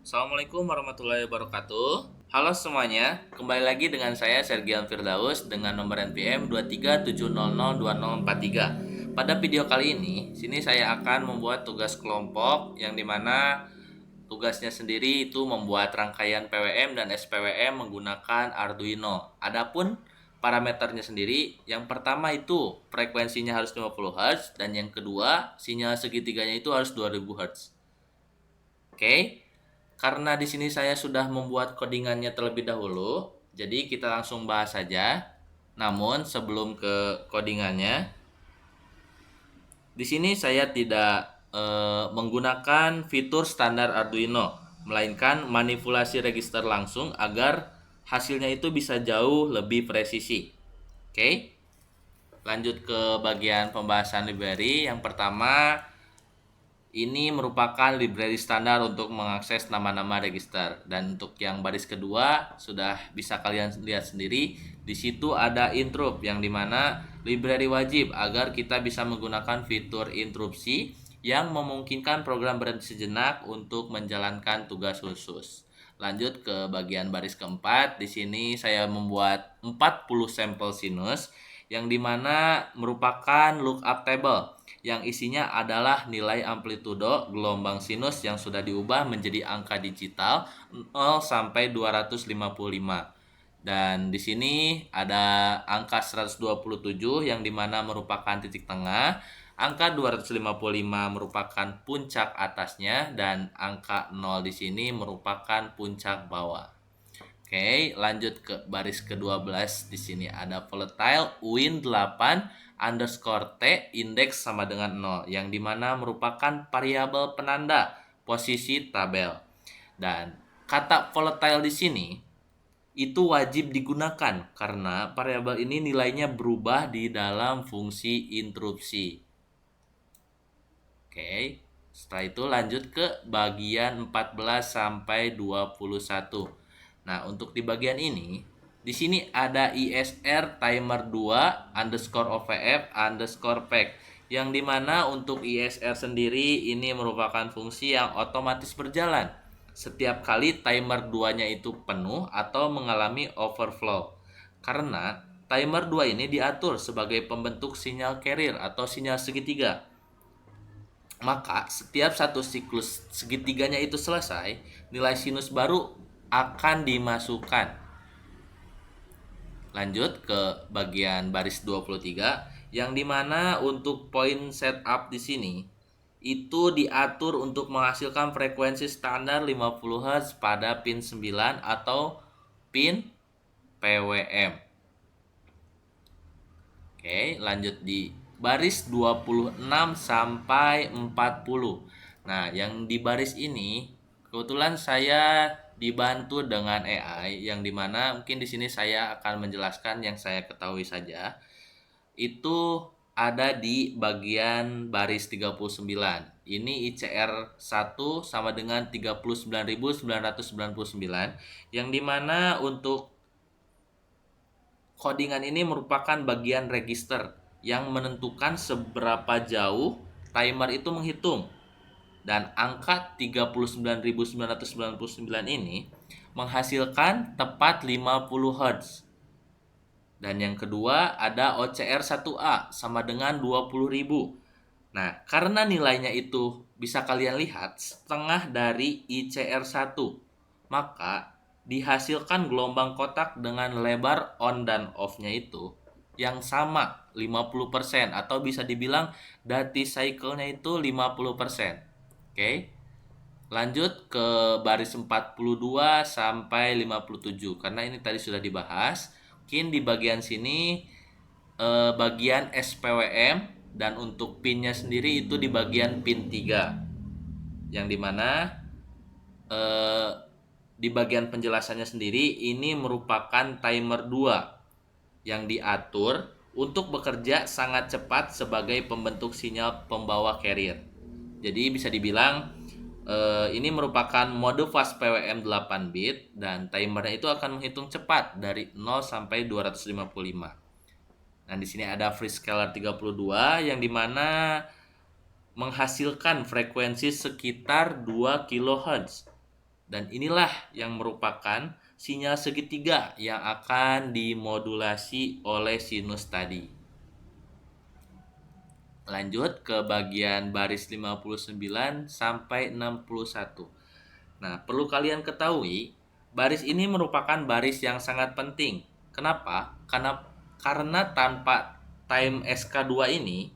Assalamualaikum warahmatullahi wabarakatuh. Halo semuanya, kembali lagi dengan saya Sergian Firdaus dengan nomor NPM 237002043. Pada video kali ini, sini saya akan membuat tugas kelompok yang dimana tugasnya sendiri itu membuat rangkaian PWM dan SPWM menggunakan Arduino. Adapun parameternya sendiri, yang pertama itu frekuensinya harus 50 Hz dan yang kedua sinyal segitiganya itu harus 2000 Hz. Oke. Karena di sini saya sudah membuat codingannya terlebih dahulu, jadi kita langsung bahas saja. Namun sebelum ke codingannya, di sini saya tidak menggunakan fitur standar Arduino, melainkan manipulasi register langsung agar hasilnya itu bisa jauh lebih presisi. Oke, lanjut ke bagian pembahasan library. Yang pertama, ini merupakan library standar untuk mengakses nama-nama register. Dan untuk yang baris kedua sudah bisa kalian lihat sendiri. Di situ ada interrupt yang dimana library wajib agar kita bisa menggunakan fitur interupsi yang memungkinkan program berhenti sejenak untuk menjalankan tugas khusus. Lanjut ke bagian baris keempat. Di sini saya membuat 40 sampel sinus yang dimana merupakan lookup table yang isinya adalah nilai amplitudo gelombang sinus yang sudah diubah menjadi angka digital 0 sampai 255. Dan di sini ada angka 127 yang dimana merupakan titik tengah, angka 255 merupakan puncak atasnya dan angka 0 di sini merupakan puncak bawah. Oke, lanjut ke baris ke-12. Di sini ada volatile win 8 underscore T indeks sama dengan 0 yang dimana merupakan variabel penanda posisi tabel. Dan kata volatile di sini itu wajib digunakan karena variabel ini nilainya berubah di dalam fungsi interupsi. Oke, setelah itu lanjut ke bagian 14 sampai 21. Nah, untuk di bagian ini, di sini ada ISR timer 2 underscore OVF underscore pack. Yang dimana untuk ISR sendiri ini merupakan fungsi yang otomatis berjalan setiap kali timer 2-nya itu penuh atau mengalami overflow. Karena timer 2 ini diatur sebagai pembentuk sinyal carrier atau sinyal segitiga. Maka setiap satu siklus segitiganya itu selesai, nilai sinus baru akan dimasukkan. Lanjut ke bagian baris 23 yang dimana untuk point setup di sini itu diatur untuk menghasilkan frekuensi standar 50 Hz pada pin 9 atau pin PWM. Oke, lanjut di baris 26 sampai 40. Nah, yang di baris ini kebetulan saya dibantu dengan AI yang dimana mungkin di sini saya akan menjelaskan yang saya ketahui saja. Itu ada di bagian baris 39. Ini ICR 1 sama dengan 39.999 yang dimana untuk codingan ini merupakan bagian register yang menentukan seberapa jauh timer itu menghitung. Dan angka 39.999 ini menghasilkan tepat 50 Hz. Dan yang kedua ada OCR 1A sama dengan 20.000. Nah, karena nilainya itu bisa kalian lihat setengah dari ICR 1, maka dihasilkan gelombang kotak dengan lebar on dan off-nya itu yang sama 50% atau bisa dibilang Dati cycle-nya itu 50%. Oke. Lanjut ke baris 42 sampai 57 karena ini tadi sudah dibahas. Mungkin di bagian sini bagian SPWM dan untuk pinnya sendiri itu di bagian pin 3. Yang dimana eh, di bagian penjelasannya sendiri ini merupakan timer 2 yang diatur untuk bekerja sangat cepat sebagai pembentuk sinyal pembawa carrier. Jadi bisa dibilang ini merupakan mode fast PWM 8 bit dan timernya itu akan menghitung cepat dari 0 sampai 255. Nah, di sini ada free scalar 32 yang dimana menghasilkan frekuensi sekitar 2 kHz. Dan inilah yang merupakan sinyal segitiga yang akan dimodulasi oleh sinus tadi. Lanjut ke bagian baris 59 sampai 61. Nah, perlu kalian ketahui, baris ini merupakan baris yang sangat penting. Kenapa? Karena tanpa time SK2 ini,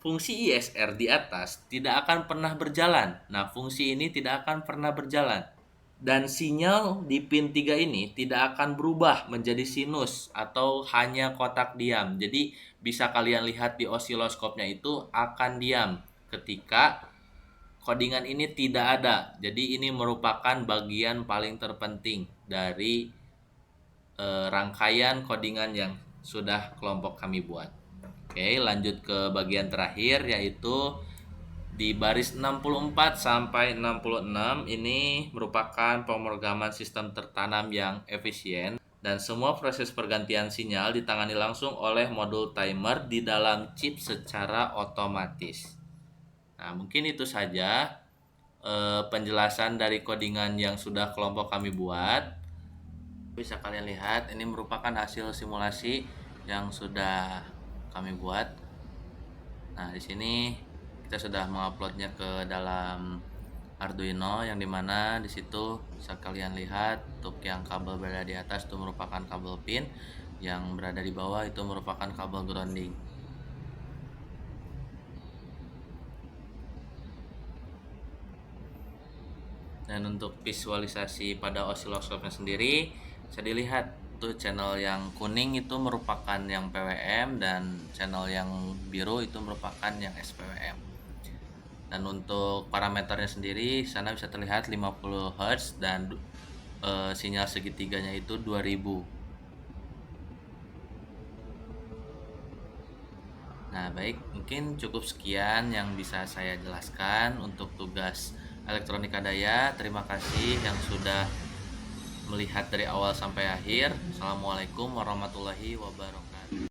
fungsi ISR di atas tidak akan pernah berjalan. Nah, fungsi ini tidak akan pernah berjalan. Dan sinyal di pin 3 ini tidak akan berubah menjadi sinus atau hanya kotak diam. Jadi bisa kalian lihat di osiloskopnya itu akan diam ketika codingan ini tidak ada. Jadi ini merupakan bagian paling terpenting dari rangkaian codingan yang sudah kelompok kami buat. Oke, lanjut ke bagian terakhir, yaitu di baris 64 sampai 66. Ini merupakan pemrograman sistem tertanam yang efisien dan semua proses pergantian sinyal ditangani langsung oleh modul timer di dalam chip secara otomatis. Nah, mungkin itu saja penjelasan dari codingan yang sudah kelompok kami buat. Bisa kalian lihat, ini merupakan hasil simulasi yang sudah kami buat. Nah, di sini kita sudah menguploadnya ke dalam Arduino, yang dimana di situ bisa kalian lihat untuk yang kabel berada di atas itu merupakan kabel pin, yang berada di bawah itu merupakan kabel grounding. Dan untuk visualisasi pada osiloskopnya sendiri bisa dilihat tuh, channel yang kuning itu merupakan yang PWM dan channel yang biru itu merupakan yang SPWM. Dan untuk parameternya sendiri sana bisa terlihat 50 Hz dan sinyal segitiganya itu 2000. Nah, baik, mungkin cukup sekian yang bisa saya jelaskan untuk tugas elektronika daya. Terima kasih yang sudah melihat dari awal sampai akhir. Assalamualaikum warahmatullahi wabarakatuh.